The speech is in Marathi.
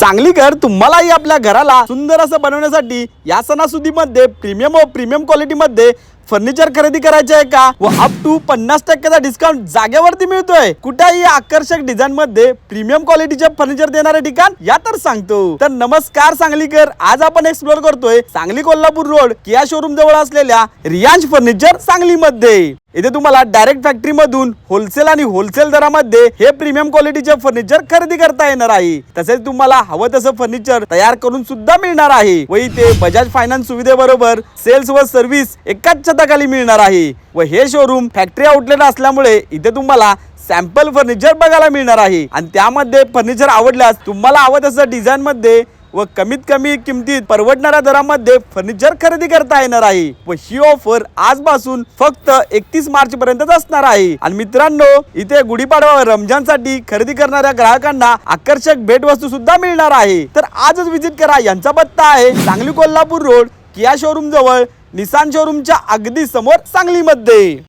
सांगलीकर तुम्हालाही आपल्या घराला सुंदर असं बनवण्यासाठी या सणासुदीमध्ये प्रीमियम क्वालिटी मध्ये फर्निचर खरेदी करायचे आहे का व अप टू 50% डिस्काउंट जागेवरती मिळतोय। कुठेही आकर्षक डिझाईन मध्ये प्रीमियम क्वालिटीचे फर्निचर देणारे ठिकाण या तर सांगतो। तर नमस्कार सांगलीकर, आज आपण एक्सप्लोर करतोय Sangli Kolhapur road Kia showroom जवळ असलेल्या रियांश फर्निचर सांगलीमध्ये। इथे तुम्हाला डायरेक्ट फॅक्टरी मधून होलसेल आणि होलसेल दरामध्ये हे प्रीमियम क्वालिटीचे फर्निचर खरेदी करता येणार आहे। तसेच तुम्हाला हवं तसं फर्निचर तयार करून सुद्धा मिळणार आहे व इथे बजाज फायनान्स सुविधेबरोबर सेल्स व सर्व्हिस एकाच छताखाली मिळणार आहे। व हे शोरूम फॅक्टरी आउटलेट असल्यामुळे इथे तुम्हाला सॅम्पल फर्निचर बघायला मिळणार आहे आणि त्यामध्ये फर्निचर आवडल्यास तुम्हाला हवं तसं डिझाईन मध्ये व कमीत कमी किमतीत परवडणाऱ्या दरामध्ये फर्निचर खरेदी करता येणार आहे। व ही ऑफर आजपासून फक्त 31 मार्च पर्यंतच असणार आहे। आणि मित्रांनो, इथे गुढीपाडवा व रमजानसाठी खरेदी करणाऱ्या ग्राहकांना आकर्षक भेटवस्तू सुद्धा मिळणार आहे। तर आजच विजिट करा। यांचा पत्ता आहे Sangli Kolhapur road Kia showroom जवळ निसान शोरूमच्या अगदी समोर सांगलीमध्ये।